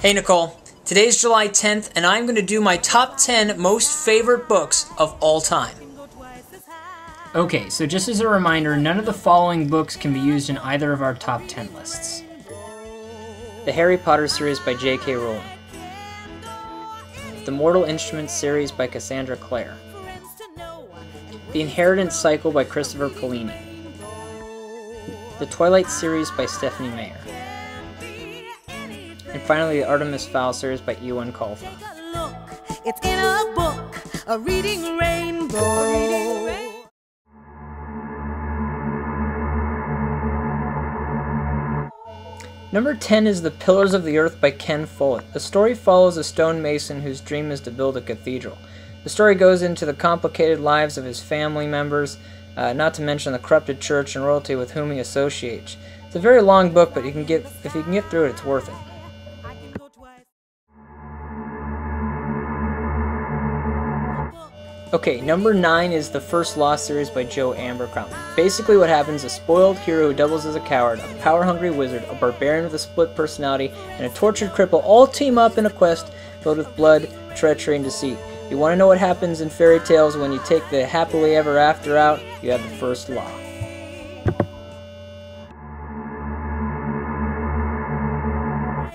Hey Nicole, today's July 10th and I'm going to do my top 10 most favorite books of all time. Okay, so just as a reminder, none of the following books can be used in either of our top 10 lists. The Harry Potter series by J.K. Rowling. The Mortal Instruments series by Cassandra Clare. The Inheritance Cycle by Christopher Paolini. The Twilight series by Stephanie Meyer. And finally, the Artemis Fowl series by Ewan Colfer. It's in a book, a reading rainbow. Number 10 is The Pillars of the Earth by Ken Follett. The story follows a stonemason whose dream is to build a cathedral. The story goes into the complicated lives of his family members, not to mention the corrupted church and royalty with whom he associates. It's a very long book, but if you can get through it, it's worth it. Okay, number 9 is the First Law series by Joe Abercrombie. Basically what happens, a spoiled hero who doubles as a coward, a power-hungry wizard, a barbarian with a split personality, and a tortured cripple all team up in a quest filled with blood, treachery, and deceit. You want to know what happens in fairy tales when you take the happily ever after out? You have the First Law.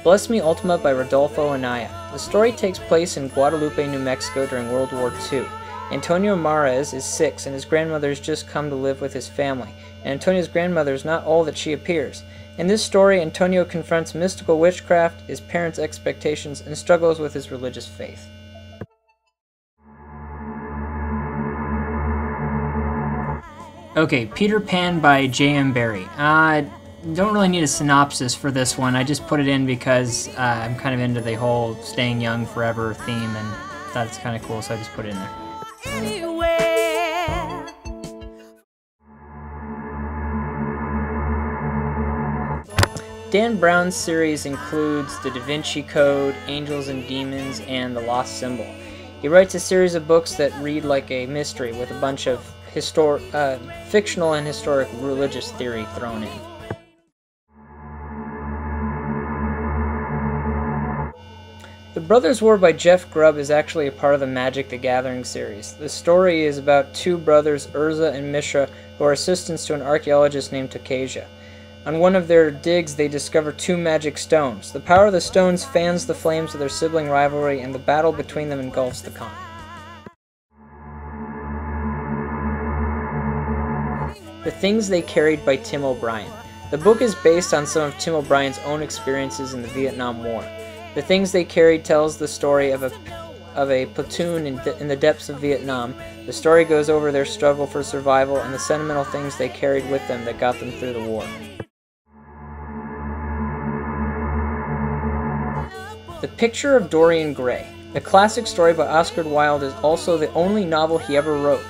Bless Me Ultima by Rodolfo Anaya. The story takes place in Guadalupe, New Mexico during World War II. Antonio Mares is 6 and his grandmother has just come to live with his family, and Antonio's grandmother is not all that she appears. In this story, Antonio confronts mystical witchcraft, his parents' expectations, and struggles with his religious faith. Okay, Peter Pan by J.M. Barrie. Don't really need a synopsis for this one. I just put it in because I'm kind of into the whole staying young forever theme and thought it's kind of cool, so I just put it in there. Anywhere. Dan Brown's series includes The Da Vinci Code, Angels and Demons, and The Lost Symbol. He writes a series of books that read like a mystery with a bunch of fictional and historic religious theory thrown in. The Brothers' War by Jeff Grubb is actually a part of the Magic the Gathering series. The story is about two brothers, Urza and Mishra, who are assistants to an archaeologist named Tokasia. On one of their digs, they discover two magic stones. The power of the stones fans the flames of their sibling rivalry, and the battle between them engulfs the continent. The Things They Carried by Tim O'Brien. The book is based on some of Tim O'Brien's own experiences in the Vietnam War. The Things They Carried tells the story of a platoon in the depths of Vietnam. The story goes over their struggle for survival and the sentimental things they carried with them that got them through the war. The Picture of Dorian Gray. The classic story by Oscar Wilde is also the only novel he ever wrote.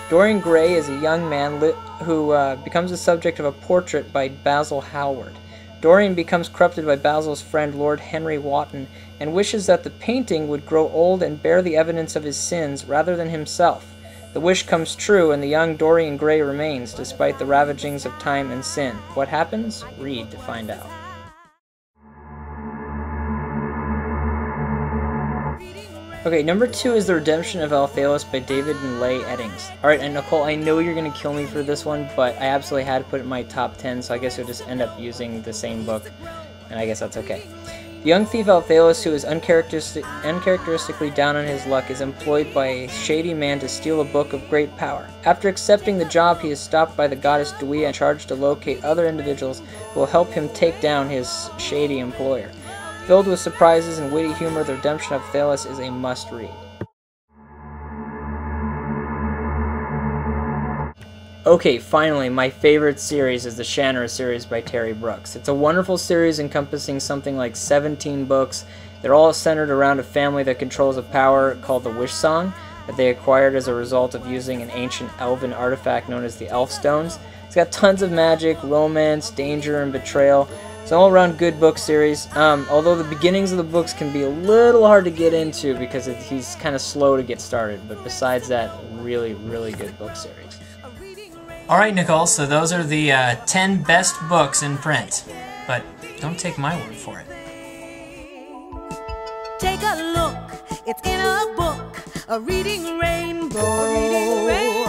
Dorian Gray is a young man who becomes the subject of a portrait by Basil Hallward. Dorian becomes corrupted by Basil's friend Lord Henry Wotton and wishes that the painting would grow old and bear the evidence of his sins rather than himself. The wish comes true and the young Dorian Gray remains despite the ravagings of time and sin. What happens? Read to find out. Okay, number 2 is The Redemption of Alphaeus by David and Leigh Eddings. Alright, and Nicole, I know you're going to kill me for this one, but I absolutely had to put it in my top 10, so I guess you'll just end up using the same book, and I guess that's okay. The young thief Alphaeus, who is uncharacteristically down on his luck, is employed by a shady man to steal a book of great power. After accepting the job, he is stopped by the goddess Dwea and charged to locate other individuals who will help him take down his shady employer. Filled with surprises and witty humor, The Redemption of Alphaeus is a must-read. Okay, finally, my favorite series is the Shanner series by Terry Brooks. It's a wonderful series encompassing something like 17 books. They're all centered around a family that controls a power called the Wish Song that they acquired as a result of using an ancient elven artifact known as the Elf Stones. It's got tons of magic, romance, danger, and betrayal. It's an all-around good book series, although the beginnings of the books can be a little hard to get into because he's kind of slow to get started, but besides that, really, really good book series. Alright Nicole, so those are the 10 best books in print, but don't take my word for it. a look. It's in a book, a reading rainbow.